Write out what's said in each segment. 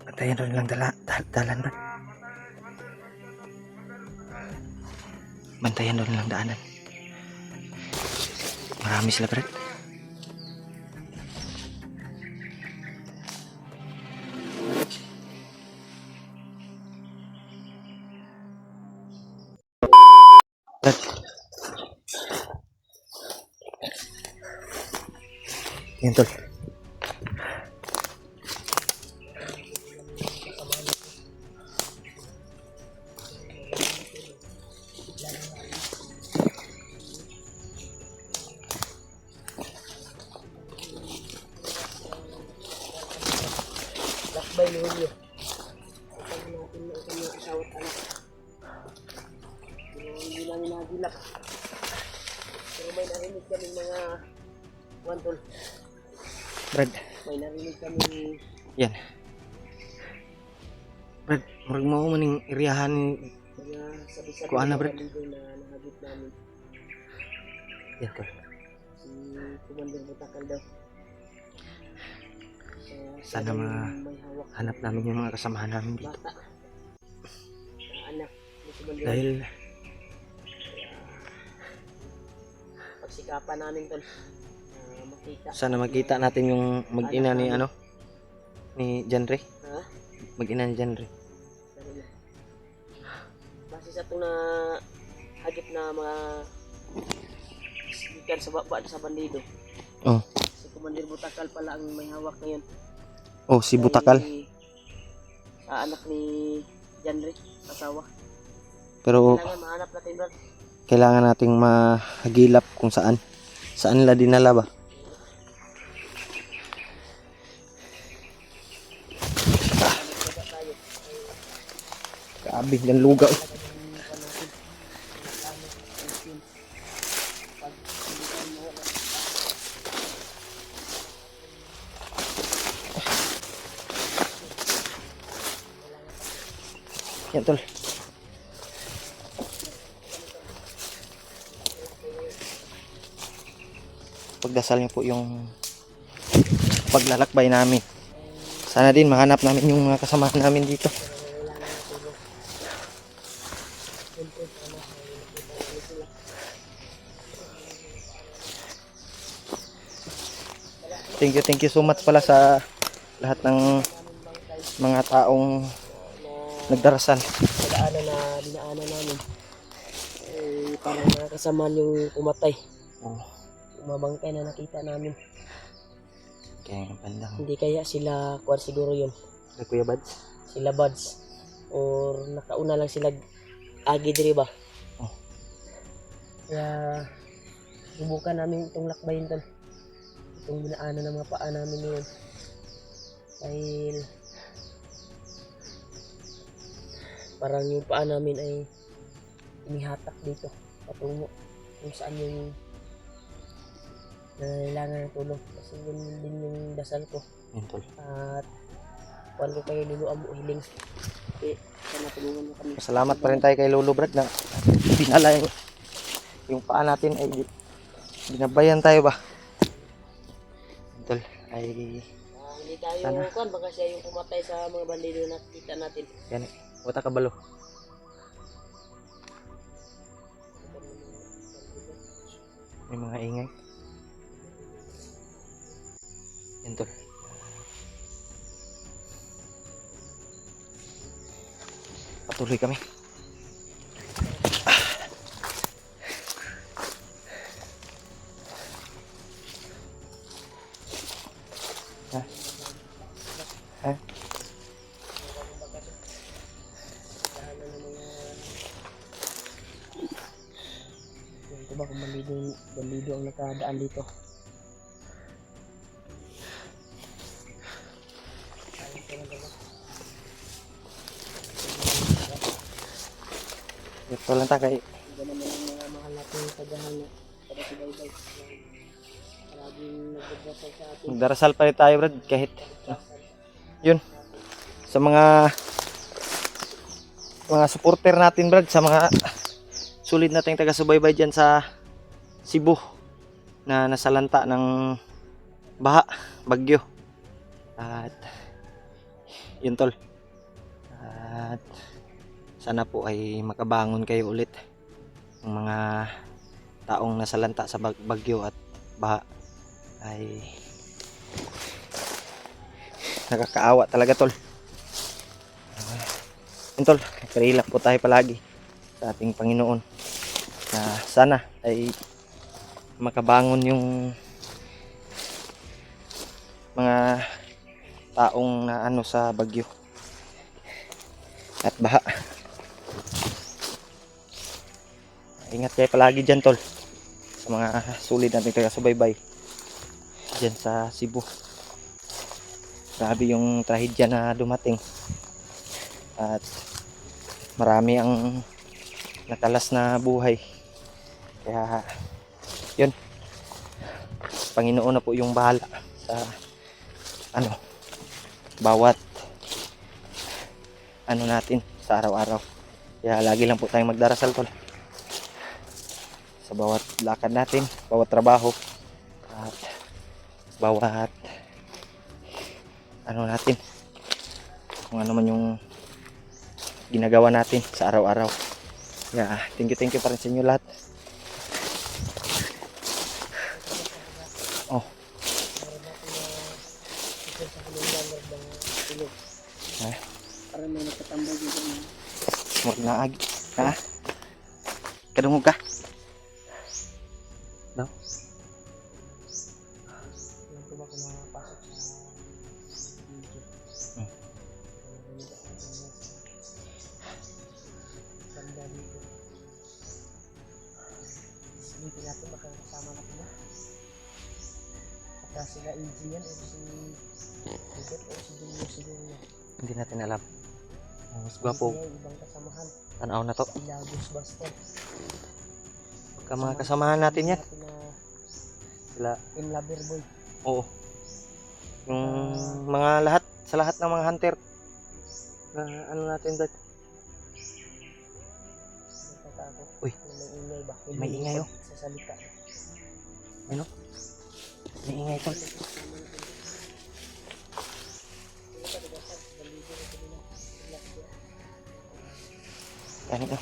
Bantayan rin lang dalan ba? Bantayan rin lang daanan. Marami sila, Brad. Yan, tol. Lakbay ni Julio. Kapag natin ang kanyang asawa at anak. Pero hindi namin nagilap. Pero may narinig kami mga wantol. Brad. May narinig kami. Yan. Brad, marag mo maning iriyahan Mga sabi-sabi kuan na, ng Brad. bandido na nahagip namin. Yan, tol. Si Commander Butakal daw. Sana may hawak hanap namin yung mga kasamahan namin dito. bata. Anak ni Commander. Dahil Pagsikapan namin tol. Makita. sana makita natin yung mag-ina ni ano ni Janre. Ha? Mag-ina ni Janre. Base sa itong na hagip na mga ikan sa baba sa bandido. Oh. Si Commander Butakal pala ang may hawak ngayon. Oh, si Butakal. Sa anak ni Janre, asawa. Pero Kailangan mahanap natin ba? kailangan nating mahagilap kung saan nila dinala ba. Grabe, yan lugaw. Yan, tol. Pagdasal niyo po yung paglalakbay namin. Sana din mahanap namin yung mga kasama namin dito. Thank you so much pala sa lahat ng mga taong nagdarasal. Dinaanan namin. Parang nakakasamaan yung umatay. Oh. Umabangkay na nakita namin. Kaya yung bandang. Hindi kaya sila kuwan siguro yun. Kuya Bads? Sila buds. Or nakauna lang sila agi diri ba? Oh. Kaya subukan namin itong lakbayin tol. Itong dinaanan ng mga paa namin ngayon. Dahil parang yung paa namin ay inihatak dito patungo kung saan yung nangangailangan ng tulong. Kasi yun din yung dasal ko. Tol. At kuwan ko kayo luluan mo hiling. Okay, sana tulungan mo kami. Salamat pa rin tayo kay Lolo Brad na binala yung paa natin ay binabayan tayo ba. Tol, ay Hindi tayo sana. kuwan baka siya yung pumatay sa mga bandido na kita natin. Yan, wata kabalo. May mga ingay. Yan, tol. Patuloy kami. Ha? Ha? Ito ba kung bandido ang nakadaan dito? Ito lang ta kay Ito naman ang mga mahal natin tagahan na para si Baybay. Palaging nagdadasal sa atin. magdarasal pa rin tayo, Brad, kahit yun sa mga supporter natin, Brad, sa mga sulit nating taga-subaybay dyan sa Cebu na nasalanta ng baha, bagyo. At yun tol. At sana po ay makabangon kayo ulit ng mga taong nasalanta sa bagyo at baha. Ay nakakaawa talaga tol. Yun tol, pray lang po tayo palagi sa ating Panginoon na sana ay makabangon yung mga taong na ano sa bagyo at baha. Ingat kayo palagi dyan tol sa mga sulit natin taga-subaybay dyan sa Cebu. Grabe yung trahedya na dumating at marami ang natalas na buhay. Kaya yun, Panginoon na po yung bahala sa ano, bawat ano natin sa araw-araw. Kaya lagi lang po tayong magdarasal tol sa bawat lakad natin, bawat trabaho at bawat ano natin, kung ano man yung ginagawa natin sa araw-araw. Kaya thank you pa rin sa inyo lahat. Oh. Para may nagkatambay dito. Murag na agi. Ha? Kadungog ka? No? Yung tuba ko nakapasok sa video. Ganda dito. Silipin natin baka kasama natin na. Baka sila AG yan o si Robert o si Julio siguro yan. Hindi natin alam. Mas gwapo. Ibang kasamahan. Tanaw na to. Ilagos Buster. Pagka mga kasamahan natin yan. Sila. Team Lover Boy. Oo. Yung mga lahat, sa lahat ng mga hunter na ano natin dad. Uy. May ingay ba? May ingay oh. Sa salita. Ano? May ingay tol. Ano ito?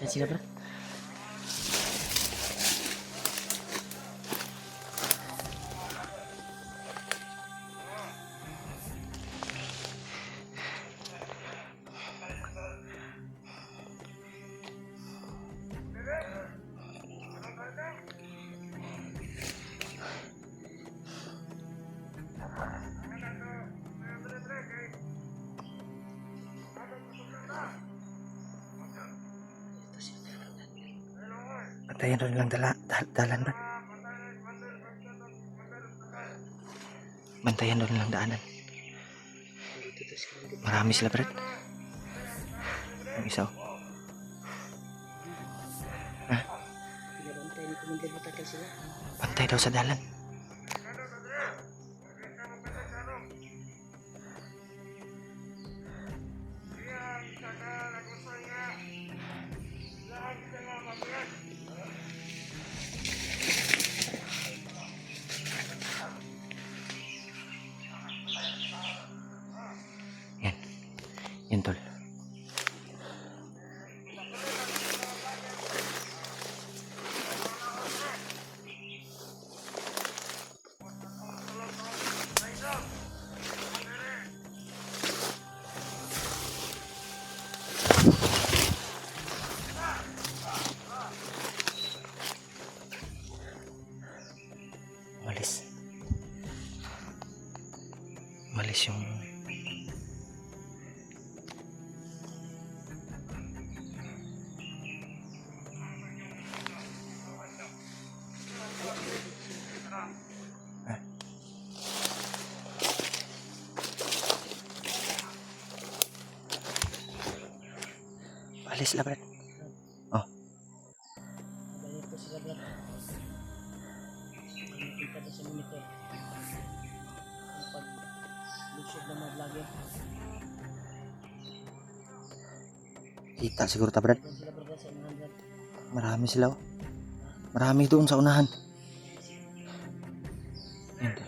Yan sila bro. Bantayan doon lang dalan ba? Bantayan doon lang daanan. Marami sila Brad. Ang isa oh. Ha? Bantay daw sa dalan. Yan tol. Malis yung alis lah Brad. Oh, Balik ko sila Brad. Nakita ko sa monitor. Pag lusog na mga vlogger. kita siguro ta Brad. Doon sila Brad sa unahan Brad. Marami sila oh. Marami doon sa unahan. Hindi.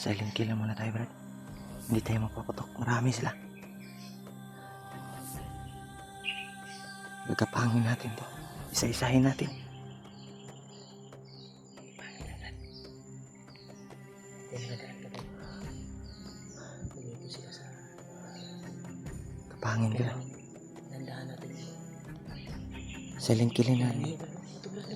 Silent kill muna tayo Brad. Hindi tayo mapapatok. Marami sila. Gagapangin natin to. Isa-isahin natin. Dito sila sa Kapangin ka. nandahan natin. Silent killin natin. Ito Brad.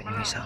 Yung isa.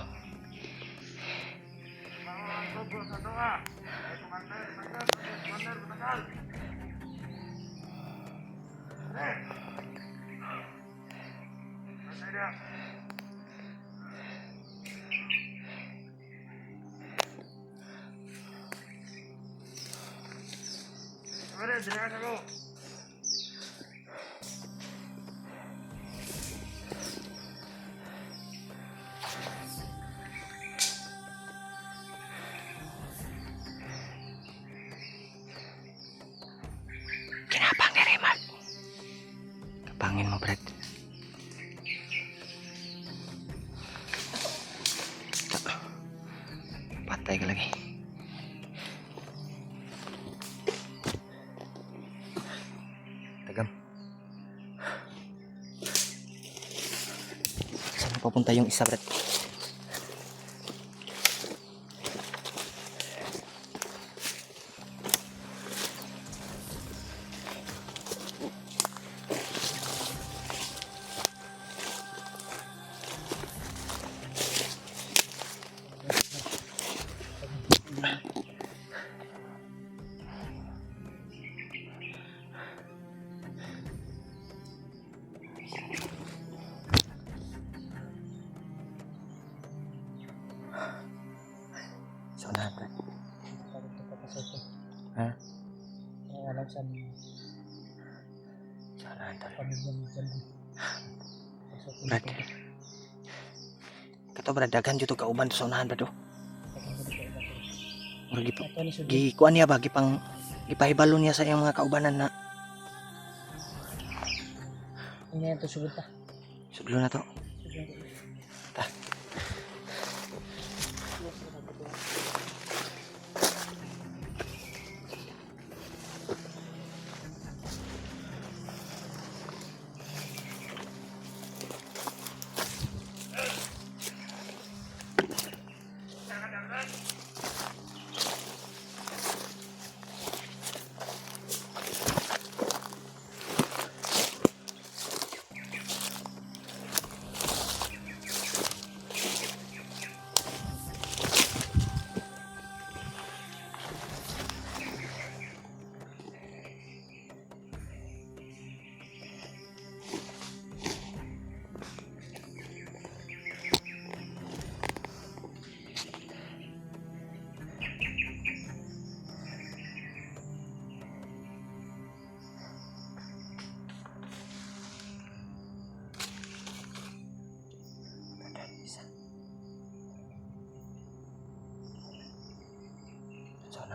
Kinapang ni Remal. Kapangin mo, Brad. Patay ka lagi. Tagam. Saan papunta yung isa, Brad? So, natin. Ha? Alam sa Sana natin. pamilya ni Jan. Brad. Kato Brad, dagan dito kauban to sa unahan Brad. Murag gikuan niya ba gipang gipahibalo niya sa iyang mga kaubanan na Ano yan to sugod ta? sudlo na to. Ta.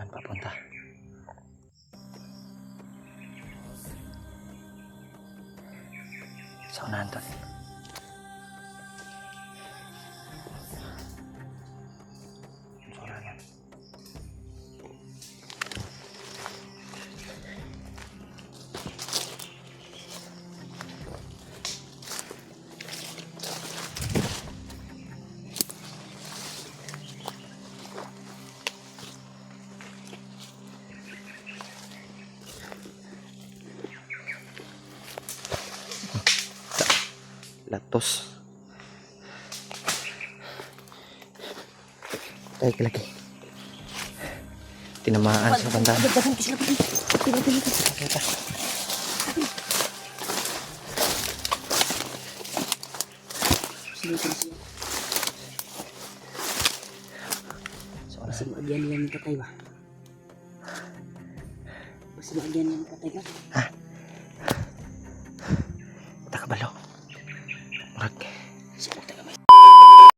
Saan papunta? Sa unahan tol. Sa unahan. Latos. Lagi. Tinamaan sa banda. Basta maagyan nila ng patay ba? Basta maagyan nila ng patay ba? Takabalo. Murag.